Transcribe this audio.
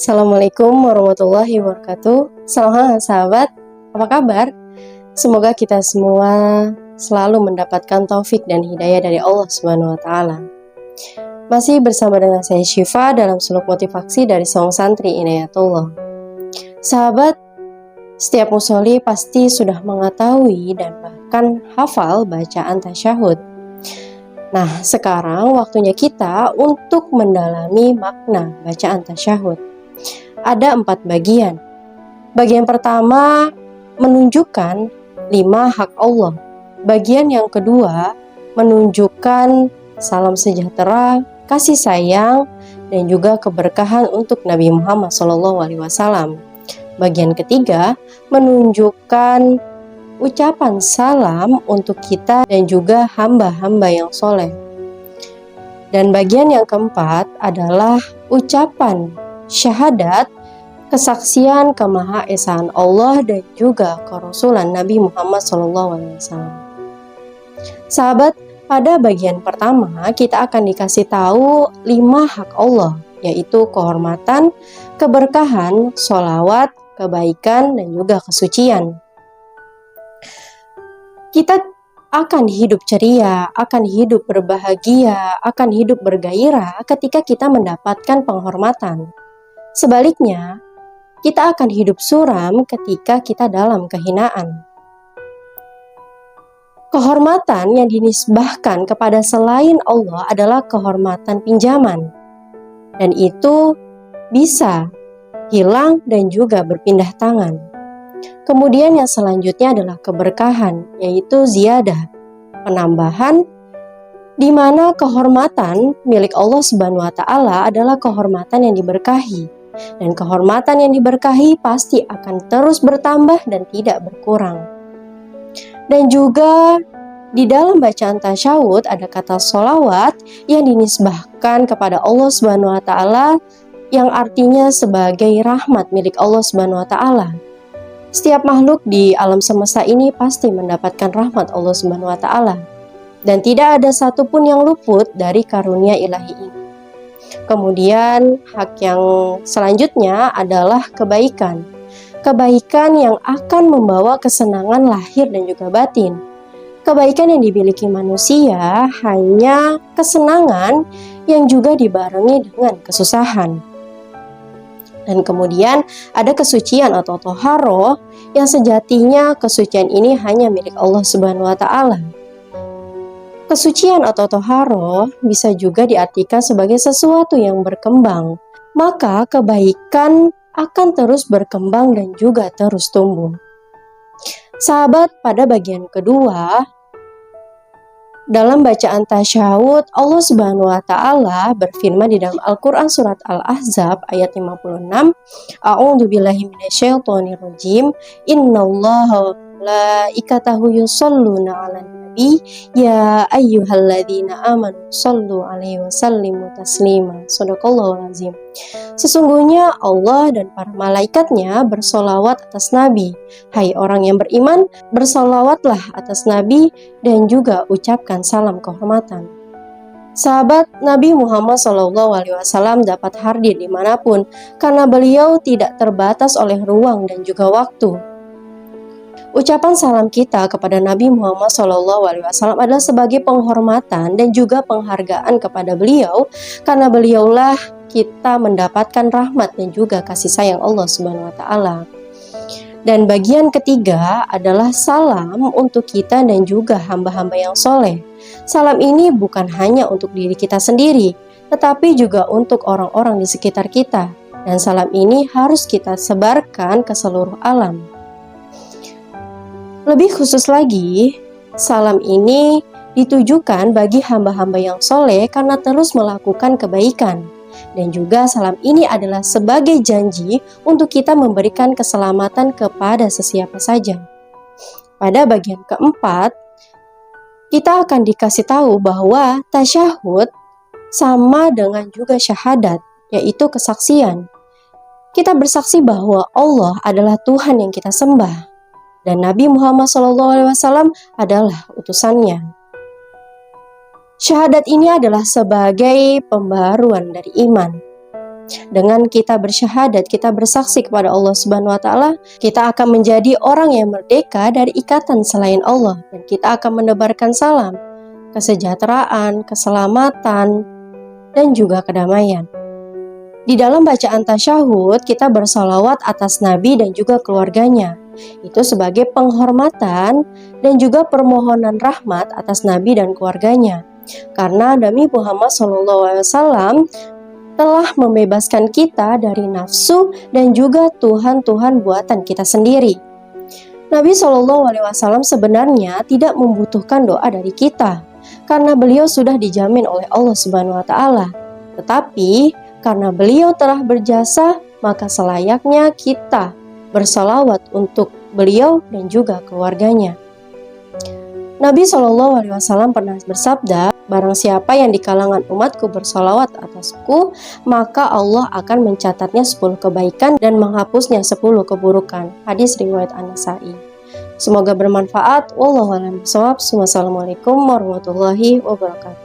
Assalamualaikum warahmatullahi wabarakatuh. Selamat sahabat, apa kabar? Semoga kita semua selalu mendapatkan taufik dan hidayah dari Allah Subhanahu wa taala. Masih bersama dengan saya Syifa dalam suluk motivasi dari Song Santri Inayatullah. Sahabat, setiap musolli pasti sudah mengetahui dan bahkan hafal bacaan tasyahud. Nah, sekarang waktunya kita untuk mendalami makna bacaan tasyahud. Ada 4 bagian. Bagian pertama menunjukkan 5 hak Allah. Bagian yang kedua menunjukkan salam sejahtera, kasih sayang, dan juga keberkahan untuk Nabi Muhammad SAW. Bagian ketiga menunjukkan ucapan salam untuk kita dan juga hamba-hamba yang soleh. Dan bagian yang keempat adalah ucapan syahadat, kesaksian kemahaesaan Allah dan juga kerasulan Nabi Muhammad SAW. Sahabat, pada bagian pertama kita akan dikasih tahu 5 hak Allah, yaitu kehormatan, keberkahan, sholawat, kebaikan, dan juga kesucian. Kita akan hidup ceria, akan hidup berbahagia, akan hidup bergairah ketika kita mendapatkan penghormatan. Sebaliknya, kita akan hidup suram ketika kita dalam kehinaan. Kehormatan yang dinisbahkan kepada selain Allah adalah kehormatan pinjaman. Dan itu bisa hilang dan juga berpindah tangan. Kemudian yang selanjutnya adalah keberkahan, yaitu ziyadah, penambahan, di mana kehormatan milik Allah Subhanahu wa taala adalah kehormatan yang diberkahi. Dan kehormatan yang diberkahi pasti akan terus bertambah dan tidak berkurang. Dan juga di dalam bacaan tasyahud ada kata sholawat yang dinisbahkan kepada Allah Subhanahu wa taala yang artinya sebagai rahmat milik Allah Subhanahu wa taala. Setiap makhluk di alam semesta ini pasti mendapatkan rahmat Allah Subhanahu wa taala dan tidak ada satupun yang luput dari karunia ilahi ini. Kemudian hak yang selanjutnya adalah kebaikan. Kebaikan yang akan membawa kesenangan lahir dan juga batin. Kebaikan yang dimiliki manusia hanya kesenangan yang juga dibarengi dengan kesusahan. Dan kemudian ada kesucian atau toharoh yang sejatinya kesucian ini hanya milik Allah Subhanahu wa taala. Kesucian atau toharoh bisa juga diartikan sebagai sesuatu yang berkembang. Maka kebaikan akan terus berkembang dan juga terus tumbuh. Sahabat, pada bagian kedua dalam bacaan tasyahud, Allah Subhanahu wa taala berfirman di dalam Al-Qur'an surat Al-Ahzab ayat 56, A'udzubillahi minasyaitonirrajim. Innallaha wa malaikatahu yusholluna 'alan nabi ya ayyuhalladzina amanu shallu 'alaihi wa sallimu taslima. Shadaqallahul azim. Sesungguhnya Allah dan para malaikatnya bersolawat atas Nabi. Hai orang yang beriman, bersolawatlah atas Nabi dan juga ucapkan salam kehormatan. Sahabat, Nabi Muhammad SAW dapat hadir dimanapun karena beliau tidak terbatas oleh ruang dan juga waktu. Ucapan salam kita kepada Nabi Muhammad SAW adalah sebagai penghormatan dan juga penghargaan kepada beliau karena beliaulah kita mendapatkan rahmat dan juga kasih sayang Allah Subhanahu wa taala. Dan bagian ketiga adalah salam untuk kita dan juga hamba-hamba yang soleh. Salam ini bukan hanya untuk diri kita sendiri, tetapi juga untuk orang-orang di sekitar kita. Dan salam ini harus kita sebarkan ke seluruh alam. Lebih khusus lagi, salam ini ditujukan bagi hamba-hamba yang soleh karena terus melakukan kebaikan. Dan juga salam ini adalah sebagai janji untuk kita memberikan keselamatan kepada sesiapa saja. Pada bagian keempat, kita akan dikasih tahu bahwa tasyahud sama dengan juga syahadat, yaitu kesaksian. Kita bersaksi bahwa Allah adalah Tuhan yang kita sembah dan Nabi Muhammad SAW adalah utusannya. Syahadat ini adalah sebagai pembaruan dari iman. Dengan kita bersyahadat, kita bersaksi kepada Allah Subhanahu wa taala, kita akan menjadi orang yang merdeka dari ikatan selain Allah, dan kita akan menebarkan salam kesejahteraan, keselamatan, dan juga kedamaian. Di dalam bacaan tasyahud, kita bersalawat atas Nabi dan juga keluarganya. Itu sebagai penghormatan dan juga permohonan rahmat atas Nabi dan keluarganya. Karena Nabi Muhammad SAW telah membebaskan kita dari nafsu dan juga Tuhan-Tuhan buatan kita sendiri. Nabi SAW sebenarnya tidak membutuhkan doa dari kita, karena beliau sudah dijamin oleh Allah Subhanahu wa taala. Tetapi karena beliau telah berjasa, maka selayaknya kita bersalawat untuk beliau dan juga keluarganya. Nabi SAW pernah bersabda, barang siapa yang di kalangan umatku bersalawat atasku, maka Allah akan mencatatnya 10 kebaikan dan menghapusnya 10 keburukan. Hadis riwayat An-Nasa'i. Semoga bermanfaat. Wallahu a'lam bishawab. Wassalamualaikum warahmatullahi wabarakatuh.